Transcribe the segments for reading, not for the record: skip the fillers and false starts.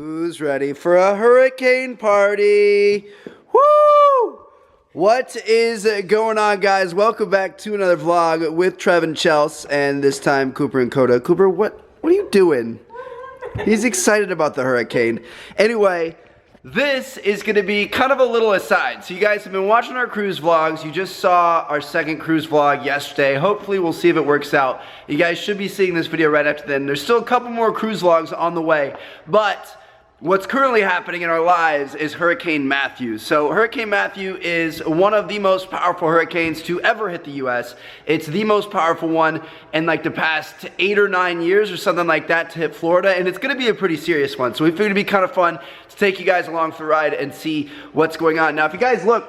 Who's ready for a hurricane party? Woo! What is going on, guys? Welcome back to another vlog with Trev and Chels, and this time Cooper and Coda. Cooper, what are you doing? He's excited about the hurricane. Anyway, this is going to be kind of a little aside. So you guys have been watching our cruise vlogs. You just saw our second cruise vlog yesterday. Hopefully we'll see if it works out. You guys should be seeing this video right after then. There's still a couple more cruise vlogs on the way, but what's currently happening in our lives is Hurricane Matthew. So Hurricane Matthew is one of the most powerful hurricanes to ever hit the US. It's the most powerful one in like the past 8 or 9 years or something like that to hit Florida, and it's gonna be a pretty serious one. So we figured it'd be kind of fun to take you guys along for the ride and see what's going on. Now if you guys look,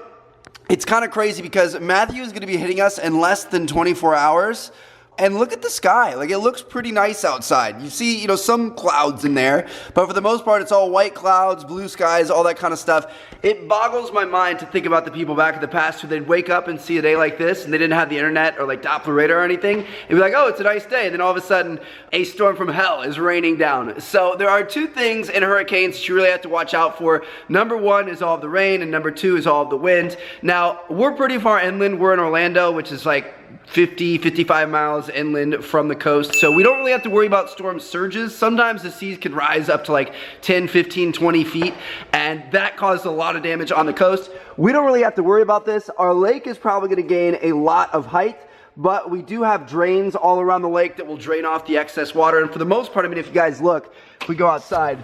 it's kind of crazy because Matthew is gonna be hitting us in less than 24 hours. And look at the sky, like it looks pretty nice outside. You see, you know, some clouds in there, but for the most part, it's all white clouds, blue skies, all that kind of stuff. It boggles my mind to think about the people back in the past who they'd wake up and see a day like this and they didn't have the internet or like Doppler radar or anything. It'd be like, oh, it's a nice day. And then all of a sudden, a storm from hell is raining down. So there are two things in hurricanes that you really have to watch out for. Number one is all of the rain, and number two is all of the wind. Now, we're pretty far inland. We're in Orlando, which is like 55 miles inland from the coast, so we don't really have to worry about storm surges. Sometimes the seas can rise up to like 10, 15, 20 feet, and that causes a lot of damage on the coast. We don't really have to worry about this. Our lake is probably going to gain a lot of height, but we do have drains all around the lake that will drain off the excess water, and for the most part, I mean, if you guys look, if we go outside,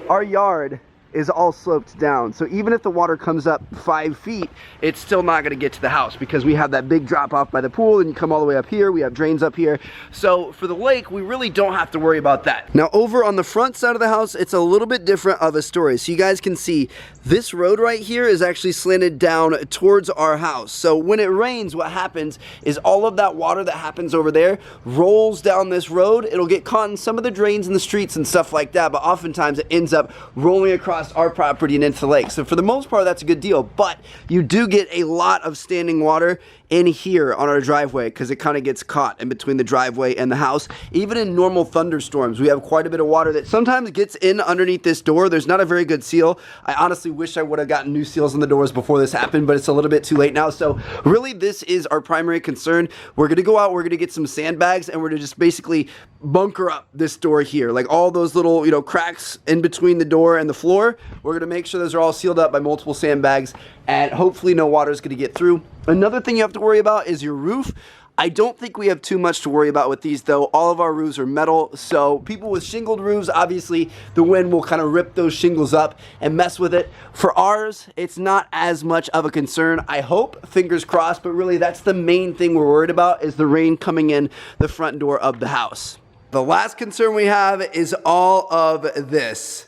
our yard is all sloped down. So even if the water comes up 5 feet, it's still not gonna get to the house because we have that big drop off by the pool and you come all the way up here, we have drains up here. So for the lake, we really don't have to worry about that. Now over on the front side of the house, it's a little bit different of a story. So you guys can see this road right here is actually slanted down towards our house. So when it rains, what happens is all of that water that happens over there rolls down this road. It'll get caught in some of the drains in the streets and stuff like that, but oftentimes it ends up rolling across our property and into the lake. So for the most part, that's a good deal, but you do get a lot of standing water in here on our driveway because it kind of gets caught in between the driveway and the house. Even in normal thunderstorms, we have quite a bit of water that sometimes gets in underneath this door. There's not a very good seal. I honestly wish I would have gotten new seals on the doors before this happened, but it's a little bit too late now. So really, this is our primary concern. We're gonna go out, we're gonna get some sandbags, and we're gonna just basically bunker up this door here. Like all those little, you know, cracks in between the door and the floor, we're gonna make sure those are all sealed up by multiple sandbags, and hopefully no water is gonna get through. Another thing you have to worry about is your roof. I don't think we have too much to worry about with these though. All of our roofs are metal, so people with shingled roofs, obviously the wind will kind of rip those shingles up and mess with it. For ours, it's not as much of a concern. I hope, fingers crossed, but really that's the main thing we're worried about is the rain coming in the front door of the house. The last concern we have is all of this.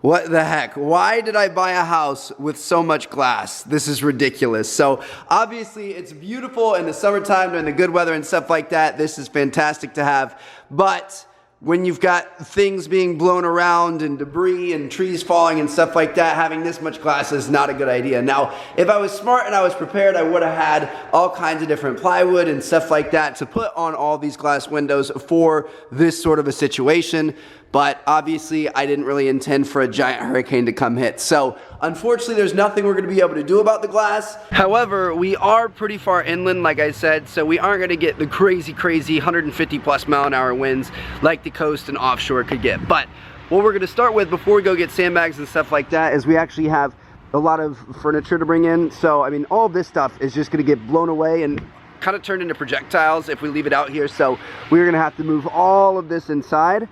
What the heck? Why did I buy a house with so much glass? This is ridiculous. So obviously it's beautiful in the summertime during the good weather and stuff like that. This is fantastic to have. But when you've got things being blown around and debris and trees falling and stuff like that, having this much glass is not a good idea. Now, if I was smart and I was prepared, I would have had all kinds of different plywood and stuff like that to put on all these glass windows for this sort of a situation. But obviously, I didn't really intend for a giant hurricane to come hit. So unfortunately, there's nothing we're gonna be able to do about the glass. However, we are pretty far inland, like I said, so we aren't gonna get the crazy 150 plus mile an hour winds like the coast and offshore could get. But what we're gonna start with before we go get sandbags and stuff like that is we actually have a lot of furniture to bring in. So, I mean, all this stuff is just gonna get blown away and kind of turned into projectiles if we leave it out here. So we're gonna have to move all of this inside.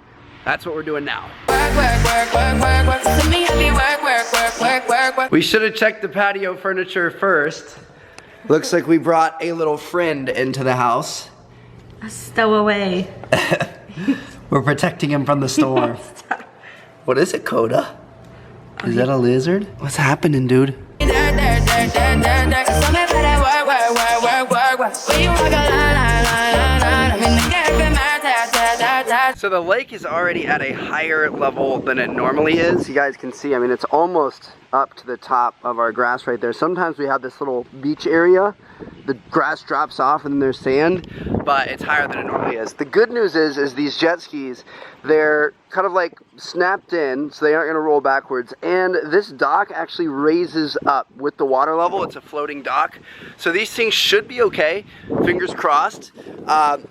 That's what we're doing now. We should have checked the patio furniture first. Looks like we brought a little friend into the house. A stowaway. We're protecting him from the storm. What is it, Coda? Is that a lizard? What's happening, dude? So the lake is already at a higher level than it normally is. You guys can see, I mean, it's almost up to the top of our grass right there. Sometimes we have this little beach area. The grass drops off and then there's sand, but it's higher than it normally is. The good news is these jet skis, they're kind of like snapped in, so they aren't going to roll backwards. And this dock actually raises up with the water level. It's a floating dock. So these things should be okay, fingers crossed.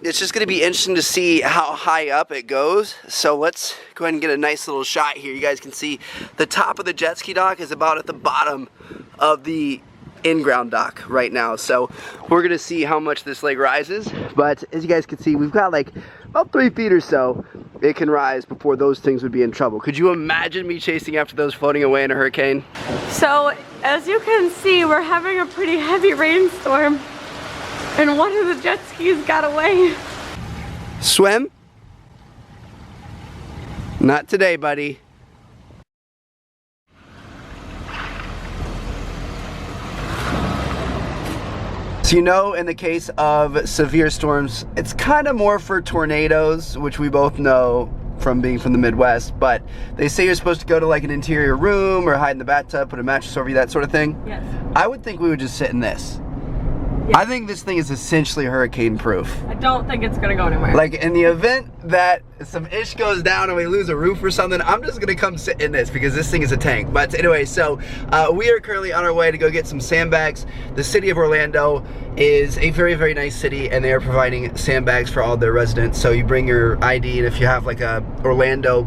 It's just going to be interesting to see how high up it goes. So let's go ahead and get a nice little shot here. You guys can see the top of the jet ski dock is about at the bottom of the in-ground dock right now. So we're gonna see how much this lake rises, but as you guys can see, we've got like about 3 feet or so it can rise before those things would be in trouble. Could you imagine me chasing after those floating away in a hurricane? So, as you can see, we're having a pretty heavy rainstorm, and one of the jet skis got away. Swim? Not today, buddy. So you know, in the case of severe storms, it's kind of more for tornadoes, which we both know from being from the Midwest, but they say you're supposed to go to like an interior room or hide in the bathtub, put a mattress over you, that sort of thing. Yes. I would think we would just sit in this. Yes. I think this thing is essentially hurricane proof. I don't think it's gonna go anywhere. Like in the event that some ish goes down and we lose a roof or something, I'm just gonna come sit in this because this thing is a tank. But anyway, so we are currently on our way to go get some sandbags. The city of Orlando is a very, very nice city, and they are providing sandbags for all their residents. So you bring your ID, and if you have like a Orlando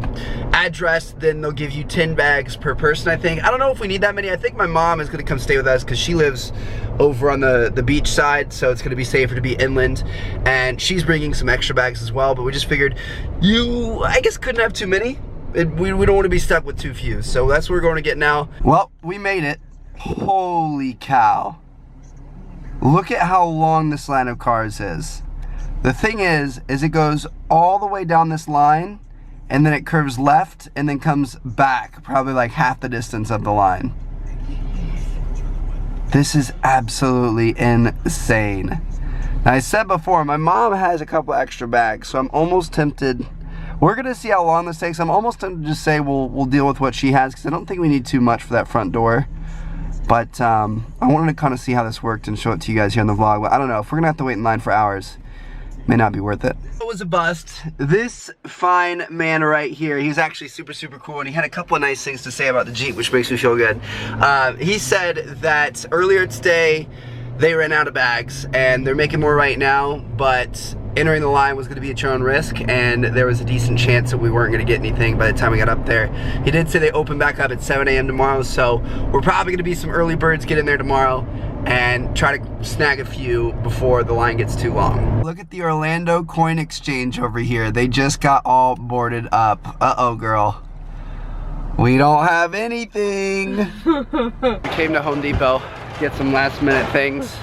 address, then they'll give you 10 bags per person, I think. I don't know if we need that many. I think my mom is gonna come stay with us because she lives over on the beach side, so it's gonna be safer to be inland, and she's bringing some extra bags as well. But we just figured you, I guess, couldn't have too many. We don't want to be stuck with too few, so that's what we're going to get now. Well, we made it. Holy cow. Look at how long this line of cars is. The thing is it goes all the way down this line, and then it curves left and then comes back probably like half the distance of the line. This is absolutely insane. Now, I said before, my mom has a couple extra bags, so I'm almost tempted. We're gonna see how long this takes. I'm almost tempted to just say we'll deal with what she has, because I don't think we need too much for that front door. But I wanted to kind of see how this worked and show it to you guys here in the vlog. But I don't know, if we're gonna have to wait in line for hours, may not be worth it. It was a bust. This fine man right here, he's actually super, super cool, and he had a couple of nice things to say about the Jeep, which makes me feel good. He said that earlier today, they ran out of bags, and they're making more right now, but entering the line was going to be at your own risk, and there was a decent chance that we weren't going to get anything by the time we got up there. He did say they open back up at 7 a.m. tomorrow, so we're probably going to be some early birds get in there tomorrow and try to snag a few before the line gets too long. Look at the Orlando Coin Exchange over here. They just got all boarded up. Uh-oh, girl. We don't have anything. We came to Home Depot, get some last minute things.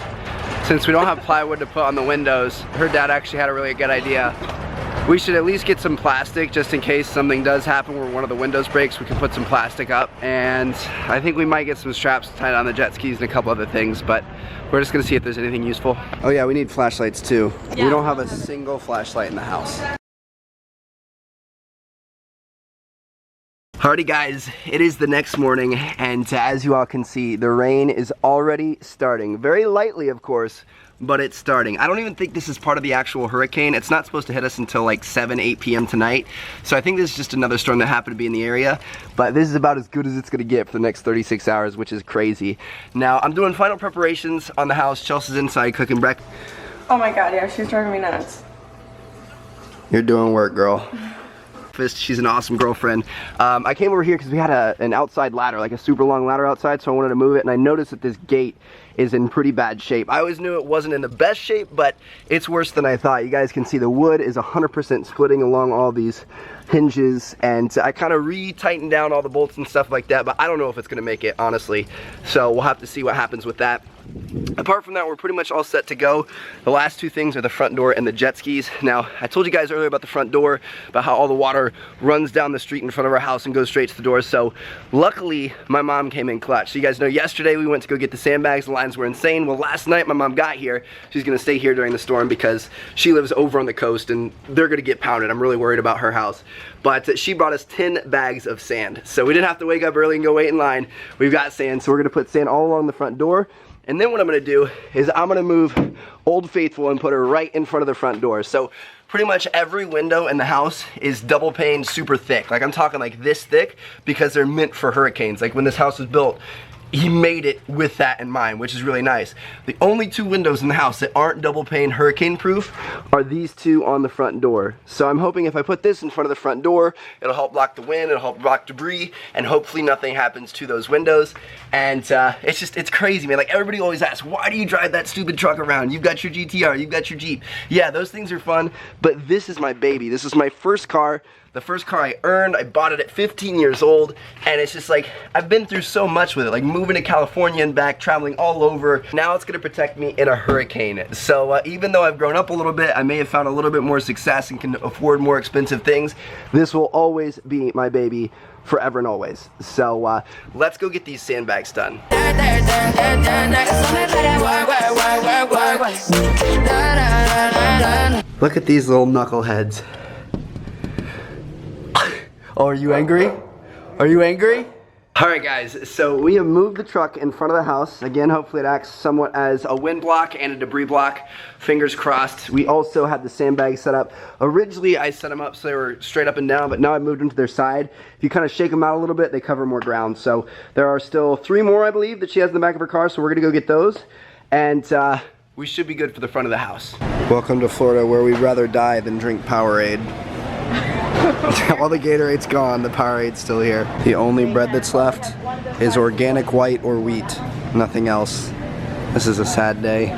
Since we don't have plywood to put on the windows, her dad actually had a really good idea. We should at least get some plastic just in case something does happen where one of the windows breaks. We can put some plastic up, and I think we might get some straps tied on the jet skis and a couple other things, but we're just gonna see if there's anything useful. Oh yeah, we need flashlights too. Yeah. We don't have a single flashlight in the house. Alrighty guys, it is the next morning, and as you all can see, the rain is already starting. Very lightly, of course, but it's starting. I don't even think this is part of the actual hurricane. It's not supposed to hit us until like 7, 8 p.m. tonight. So I think this is just another storm that happened to be in the area. But this is about as good as it's gonna get for the next 36 hours, which is crazy. Now, I'm doing final preparations on the house. Chelsea's inside cooking breakfast. Oh my god, yeah, she's driving me nuts. You're doing work, girl. She's an awesome girlfriend. I came over here because we had an outside ladder, like a super long ladder outside, so I wanted to move it, and I noticed that this gate is in pretty bad shape. I always knew it wasn't in the best shape, but it's worse than I thought. You guys can see the wood is 100% splitting along all these hinges, and I kind of re-tightened down all the bolts and stuff like that, but I don't know if it's gonna make it, honestly. So we'll have to see what happens with that. Apart from that, we're pretty much all set to go. The last two things are the front door and the jet skis. Now, I told you guys earlier about the front door, about how all the water runs down the street in front of our house and goes straight to the door. So luckily, my mom came in clutch. So you guys know yesterday we went to go get the sandbags. The lines were insane. Well, last night my mom got here. She's gonna stay here during the storm because she lives over on the coast and they're gonna get pounded. I'm really worried about her house. But she brought us 10 bags of sand. So we didn't have to wake up early and go wait in line. We've got sand, so we're gonna put sand all along the front door. And then what I'm gonna do is I'm gonna move Old Faithful and put her right in front of the front door. So pretty much every window in the house is double pane, super thick. Like I'm talking like this thick because they're meant for hurricanes. Like when this house was built, he made it with that in mind, which is really nice. The only two windows in the house that aren't double pane hurricane proof are these two on the front door. So I'm hoping if I put this in front of the front door, it'll help block the wind, it'll help block debris, and hopefully nothing happens to those windows. And it's crazy, man. Like everybody always asks, why do you drive that stupid truck around? You've got your GTR, you've got your Jeep. Yeah, those things are fun, but this is my baby. This is my first car. The first car I earned. I bought it at 15 years old, and it's just like, I've been through so much with it, like moving to California and back, traveling all over. Now it's gonna protect me in a hurricane. So even though I've grown up a little bit, I may have found a little bit more success and can afford more expensive things, this will always be my baby forever and always. So let's go get these sandbags done. Look at these little knuckleheads. Oh, are you angry? Are you angry? Alright guys, so we have moved the truck in front of the house. Again, hopefully it acts somewhat as a wind block and a debris block. Fingers crossed. We also had the sandbags set up. Originally, I set them up so they were straight up and down, but now I've moved them to their side. If you kind of shake them out a little bit, they cover more ground. So there are still 3 more, I believe, that she has in the back of her car, so we're gonna go get those. And we should be good for the front of the house. Welcome to Florida, where we'd rather die than drink Powerade. All the Gatorade's gone, the Powerade's still here. The only bread that's left is organic white or wheat, nothing else. This is a sad day.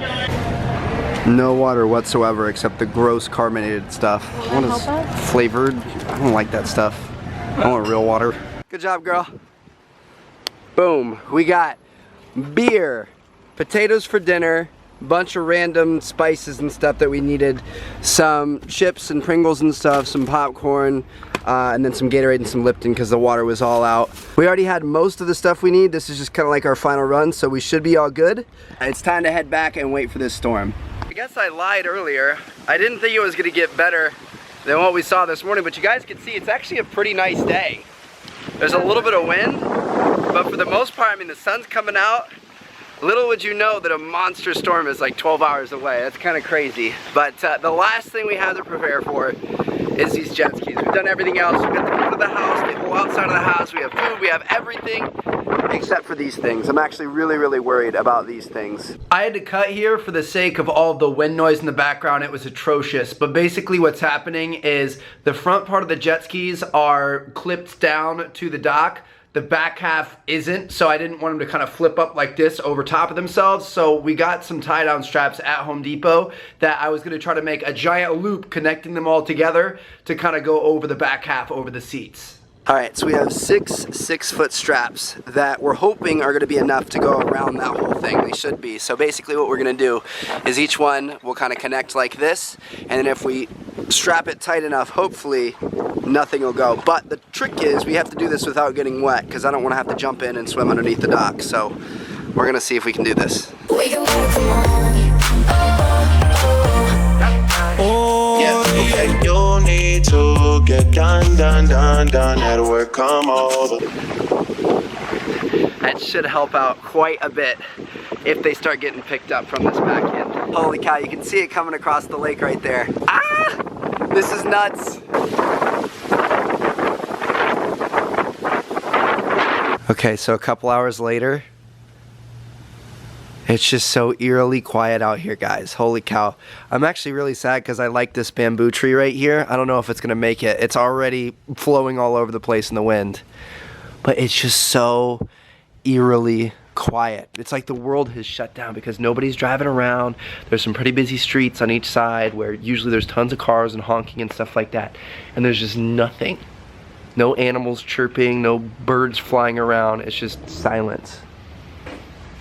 No water whatsoever except the gross carbonated stuff. What is flavored? I don't like that stuff. I want real water. Good job, girl. Boom, we got beer, potatoes for dinner, bunch of random spices and stuff that we needed, some chips and Pringles and stuff, some popcorn, and then some Gatorade and some Lipton because the water was all out. We already had most of the stuff we need. This is just kind of like our final run, so we should be all good. It's time to head back and wait for this storm. I guess I lied earlier. I didn't think it was going to get better than what we saw this morning, but you guys can see it's actually a pretty nice day. There's a little bit of wind, but for the most part, I mean, the sun's coming out. Little would you know that a monster storm is like 12 hours away. That's kind of crazy. But the last thing we have to prepare for is these jet skis. We've done everything else. We've got the front of the house, the whole outside of the house. We have food, we have everything except for these things. I'm actually really worried about these things. I had to cut here for the sake of all the wind noise in the background. It was atrocious. But basically what's happening is the front part of the jet skis are clipped down to the dock. The back half isn't, so I didn't want them to kind of flip up like this over top of themselves. So we got some tie-down straps at Home Depot that I was gonna try to make a giant loop connecting them all together to kind of go over the back half, over the seats. All right, so we have 6 6-foot straps that we're hoping are gonna be enough to go around that whole thing. They should be. So basically what we're gonna do is each one will kind of connect like this, and then if we strap it tight enough, hopefully nothing will go. But the trick is we have to do this without getting wet because I don't want to have to jump in and swim underneath the dock. So we're gonna see if we can do this. Oh, yeah, okay. You need to get done. That'll work, come over. That should help out quite a bit if they start getting picked up from this back end. Holy cow, you can see it coming across the lake right there. Ah! This is nuts. Okay, so a couple hours later, it's just so eerily quiet out here, guys. Holy cow. I'm actually really sad because I like this bamboo tree right here. I don't know if it's gonna make it. It's already flowing all over the place in the wind. But it's just so eerily quiet. It's like the world has shut down because nobody's driving around. There's some pretty busy streets on each side where usually there's tons of cars and honking and stuff like that. And there's just nothing. No animals chirping, no birds flying around. It's just silence.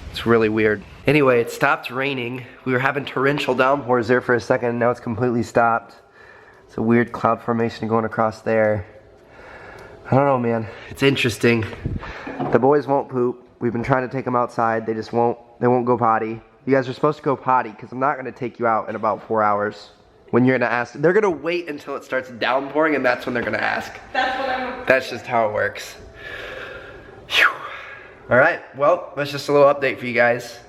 It's really weird. Anyway, it stopped raining. We were having torrential downpours there for a second, and now it's completely stopped. It's a weird cloud formation going across there. I don't know, man. It's interesting. The boys won't poop. We've been trying to take them outside. They just won't. They won't go potty. You guys are supposed to go potty because I'm not going to take you out in about 4 hours. When you're going to ask, they're going to wait until it starts downpouring, and that's when they're going to ask. That's just how it works. Whew. All right, well, that's just a little update for you guys.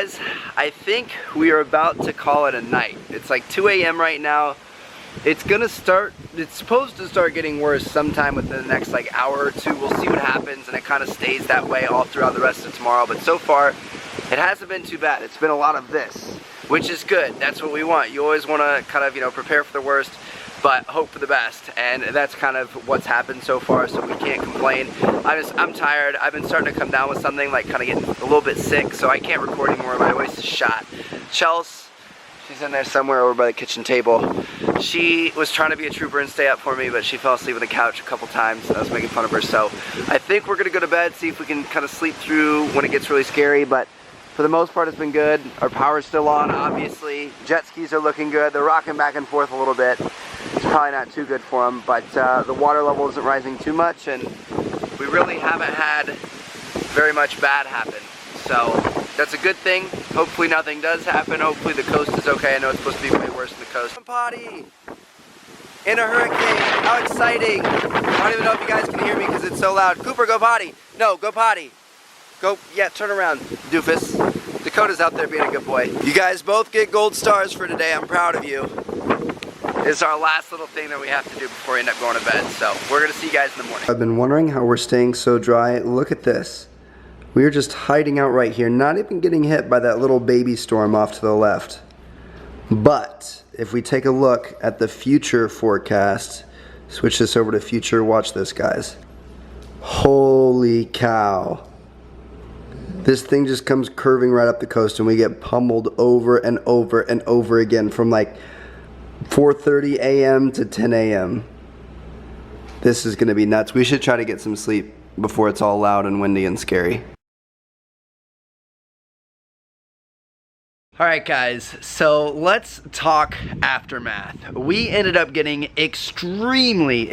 guys, I think we are about to call it a night. It's like 2 a.m. right now. It's supposed to start getting worse sometime within the next like hour or two. We'll see what happens, and it kind of stays that way all throughout the rest of tomorrow. But so far, it hasn't been too bad. It's been a lot of this, which is good. That's what we want. You always want to kind of, you know, prepare for the worst, but hope for the best. And that's kind of what's happened so far, so we can't complain. I'm tired. I've been starting to come down with something, like kind of getting a little bit sick, so I can't record anymore. My voice is shot. Chelsea, she's in there somewhere over by the kitchen table. She was trying to be a trooper and stay up for me, but she fell asleep on the couch a couple times. I was making fun of her, so I think we're gonna go to bed, see if we can kind of sleep through when it gets really scary, but for the most part, it's been good. Our power's still on, obviously. Jet skis are looking good. They're rocking back and forth a little bit. It's probably not too good for them, but the water level isn't rising too much, and we really haven't had very much bad happen. So that's a good thing. Hopefully nothing does happen. Hopefully the coast is okay. I know it's supposed to be way worse than the coast. Potty in a hurricane. How exciting. I don't even know if you guys can hear me because it's so loud. Cooper, go potty. No, go potty. Go, yeah, turn around, doofus. Dakota's out there being a good boy. You guys both get gold stars for today. I'm proud of you. It's our last little thing that we have to do before we end up going to bed. So we're gonna see you guys in the morning. I've been wondering how we're staying so dry. Look at this. We are just hiding out right here, not even getting hit by that little baby storm off to the left. But if we take a look at the future forecast, switch this over to future, watch this, guys. Holy cow. This thing just comes curving right up the coast, and we get pummeled over and over and over again from like 4:30 a.m. to 10 a.m. This is gonna be nuts. We should try to get some sleep before it's all loud and windy and scary. Alright guys, so let's talk aftermath. We ended up getting extremely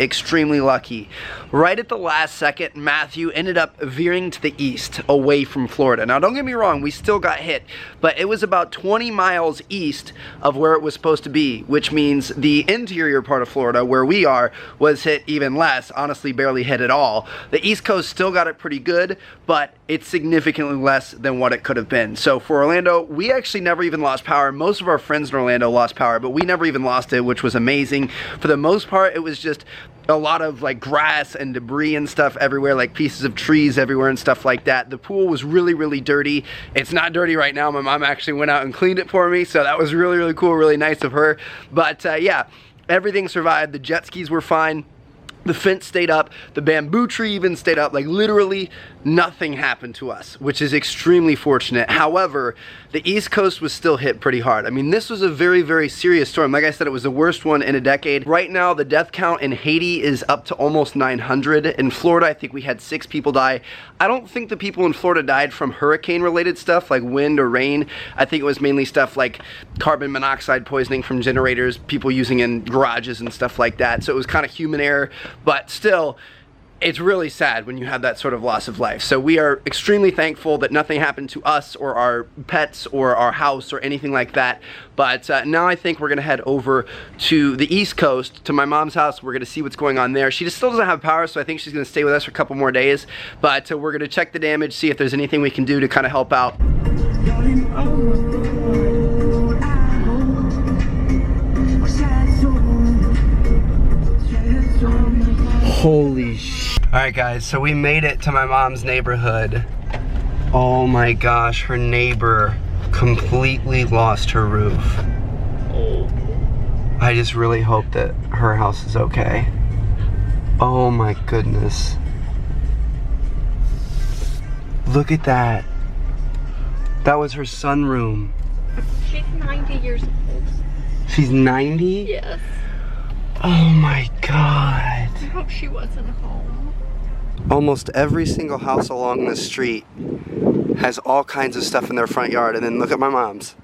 lucky. Right at the last second, Matthew ended up veering to the east, away from Florida. Now don't get me wrong, we still got hit, but it was about 20 miles east of where it was supposed to be, which means the interior part of Florida, where we are, was hit even less, honestly barely hit at all. The East Coast still got it pretty good, but it's significantly less than what it could have been. So for Orlando, we actually never even lost power. Most of our friends in Orlando lost power, but we never even lost it, which was amazing. For the most part, it was just a lot of like grass and debris and stuff everywhere, like pieces of trees everywhere and stuff like that. The pool was really dirty. It's not dirty right now. My mom actually went out and cleaned it for me, so that was really cool, really nice of her. But yeah, everything survived. The jet skis were fine. The fence stayed up, the bamboo tree even stayed up, like literally nothing happened to us, which is extremely fortunate. However, the East Coast was still hit pretty hard. I mean, this was a very serious storm. Like I said, it was the worst one in a decade. Right now, the death count in Haiti is up to almost 900. In Florida, I think we had 6 people die. I don't think the people in Florida died from hurricane-related stuff like wind or rain. I think it was mainly stuff like carbon monoxide poisoning from generators, people using in garages and stuff like that. So it was kind of human error. But still, it's really sad when you have that sort of loss of life. So we are extremely thankful that nothing happened to us or our pets or our house or anything like that. But now I think we're gonna head over to the East Coast, to my mom's house. We're gonna see what's going on there. She just still doesn't have power, so I think she's gonna stay with us for a couple more days. But we're gonna check the damage, see if there's anything we can do to kind of help out. Holy sh! Alright guys, so we made it to my mom's neighborhood. Oh my gosh, her neighbor completely lost her roof. I just really hope that her house is okay. Oh my goodness. Look at that. That was her sunroom. She's 90 years old. She's 90? Yes. Oh my god. I hope she wasn't home. Almost every single house along this street has all kinds of stuff in their front yard, and then look at my mom's.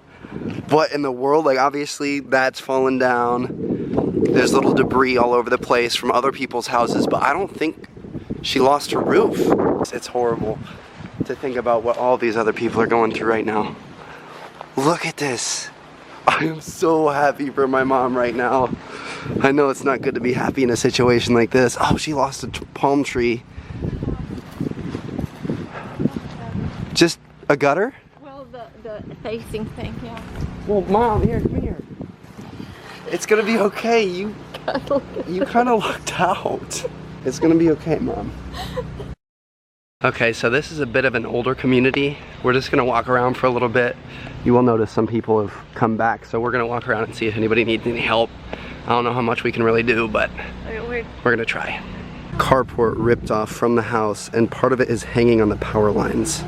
What in the world? Like, obviously that's fallen down. There's little debris all over the place from other people's houses, but I don't think she lost her roof. It's horrible to think about what all these other people are going through right now. Look at this. I am so happy for my mom right now. I know it's not good to be happy in a situation like this. Oh, she lost a palm tree. Just a gutter? Well, the facing thing, yeah. Well, Mom, here, come here. It's gonna be okay. You kind of lucked out. It's gonna be okay, Mom. Okay, so this is a bit of an older community. We're just gonna walk around for a little bit. You will notice some people have come back, so we're gonna walk around and see if anybody needs any help. I don't know how much we can really do, but we're gonna try. Carport ripped off from the house, and part of it is hanging on the power lines.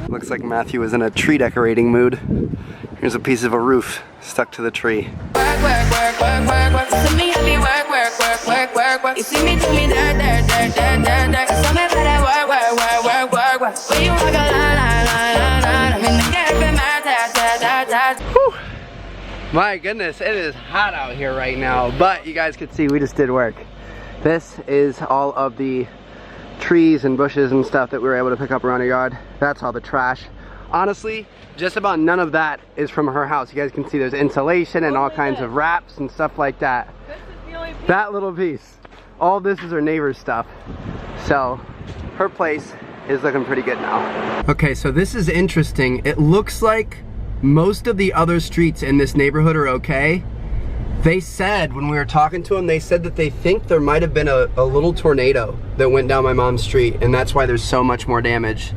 Looks like Matthew is in a tree decorating mood. Here's a piece of a roof stuck to the tree. Whew. My goodness, it is hot out here right now, but you guys can see we just did work. This is all of the trees and bushes and stuff that we were able to pick up around our yard. That's all the trash. Honestly, just about none of that is from her house. You guys can see there's insulation and all kinds of wraps and stuff like that. This is the only piece. That little piece. All this is her neighbor's stuff. So her place is looking pretty good now. Okay, so this is interesting. It looks like most of the other streets in this neighborhood are okay. They said, when we were talking to them, they said that they think there might have been a little tornado that went down my mom's street, and that's why there's so much more damage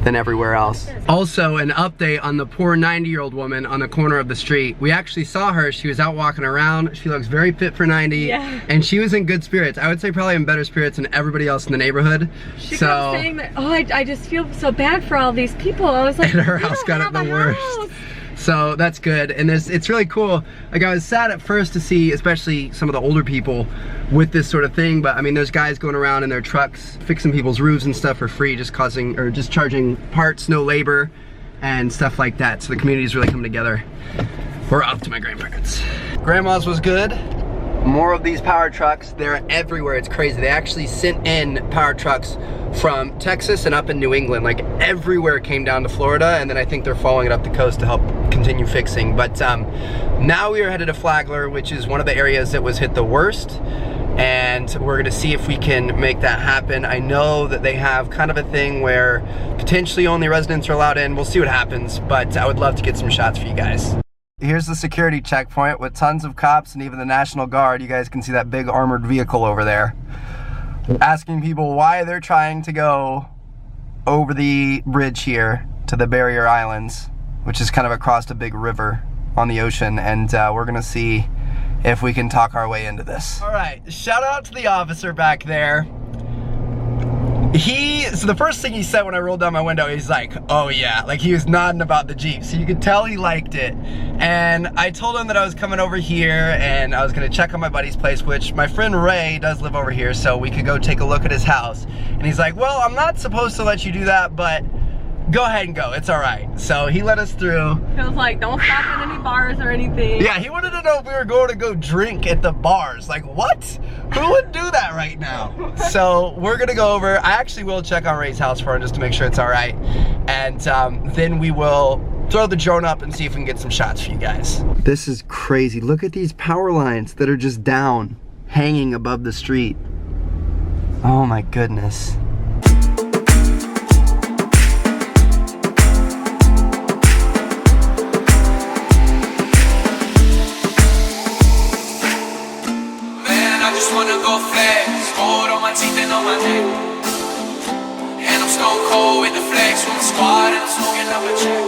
than everywhere else. Also, an update on the poor 90-year-old woman on the corner of the street. We actually saw her. She was out walking around. She looks very fit for 90, yeah. And she was in good spirits. I would say probably in better spirits than everybody else in the neighborhood. She kept saying that, oh, I just feel so bad for all these people. I was like, and her house got it the worst. So that's good, and it's really cool. Like, I was sad at first to see, especially some of the older people with this sort of thing, but I mean, there's guys going around in their trucks fixing people's roofs and stuff for free, just charging parts, no labor, and stuff like that. So the community's really coming together. We're off to my grandparents. Grandma's was good. More of these power trucks, they're everywhere. It's crazy. They actually sent in power trucks from Texas and up in New England. Like, everywhere came down to Florida, and then I think they're following it up the coast to help continue fixing. But now we are headed to Flagler, which is one of the areas that was hit the worst, and we're gonna see if we can make that happen. I know that they have kind of a thing where potentially only residents are allowed in. We'll see what happens, but I would love to get some shots for you guys. Here's the security checkpoint with tons of cops and even the National Guard. You guys can see that big armored vehicle over there, asking people why they're trying to go over the bridge here to the barrier islands, which is kind of across a big river on the ocean, and we're gonna see if we can talk our way into this. All right, shout out to the officer back there. So the first thing he said when I rolled down my window, he's like, oh yeah, like he was nodding about the Jeep. So you could tell he liked it. And I told him that I was coming over here and I was gonna check on my buddy's place, which my friend Ray does live over here, so we could go take a look at his house. And he's like, well, I'm not supposed to let you do that, but go ahead and go, it's all right. So he let us through. He was like, don't stop at any bars or anything. Yeah, he wanted to know if we were going to go drink at the bars. Like, what? Who would do that right now? So we're gonna go over. I actually will check on Ray's house for him just to make sure it's all right. And then we will throw the drone up and see if we can get some shots for you guys. This is crazy. Look at these power lines that are just down, hanging above the street. Oh my goodness. On my neck, and I'm stone cold with the flex from the squad, and I'm smoking up a check.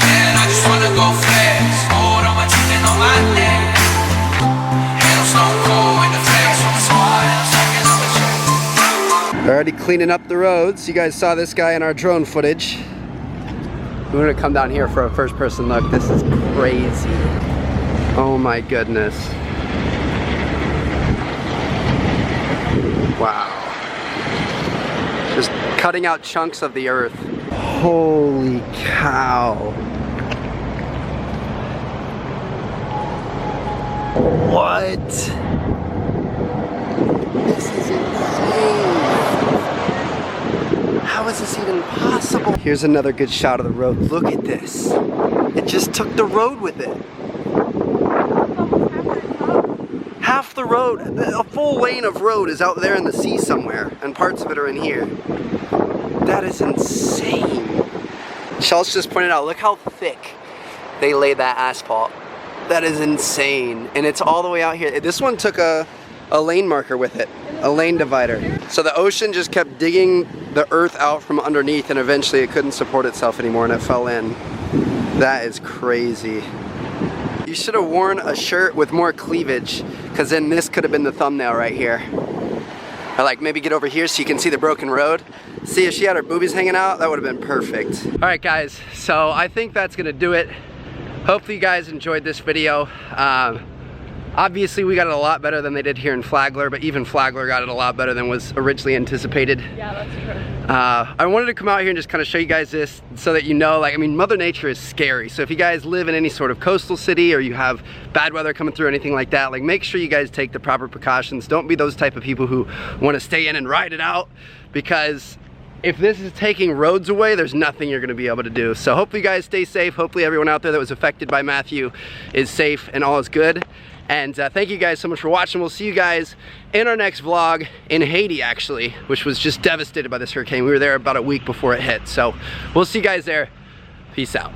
Man, I just wanna go flex, gold on my teeth and on my neck, and I'm stone cold with the flex from the squad, and I'm smoking up a check. Already cleaning up the roads. You guys saw this guy in our drone footage. We're gonna come down here for a first person look. This is crazy. Oh my goodness. Wow. Just cutting out chunks of the earth. Holy cow. What? This is insane. How is this even possible? Here's another good shot of the road. Look at this. It just took the road with it. Half the road, a full lane of road is out there in the sea somewhere, and parts of it are in here. That is insane. Chelsea just pointed out, look how thick they laid that asphalt. That is insane. And it's all the way out here. This one took a lane marker with it, a lane divider. So the ocean just kept digging the earth out from underneath, and eventually it couldn't support itself anymore and it fell in. That is crazy. You should have worn a shirt with more cleavage, because then this could have been the thumbnail right here. Or like maybe get over here so you can see the broken road. See, if she had her boobies hanging out, that would have been perfect. All right guys, so I think that's gonna do it. Hopefully you guys enjoyed this video. Obviously we got it a lot better than they did here in Flagler, but even Flagler got it a lot better than was originally anticipated. Yeah, that's true. I wanted to come out here and just kind of show you guys this so that you know, like, I mean, Mother Nature is scary. So if you guys live in any sort of coastal city or you have bad weather coming through or anything like that, like, make sure you guys take the proper precautions. Don't be those type of people who want to stay in and ride it out, because if this is taking roads away, there's nothing you're gonna be able to do. So hopefully you guys stay safe. Hopefully everyone out there that was affected by Matthew is safe and all is good. And thank you guys so much for watching. We'll see you guys in our next vlog in Haiti, actually, which was just devastated by this hurricane. We were there about a week before it hit. So we'll see you guys there. Peace out.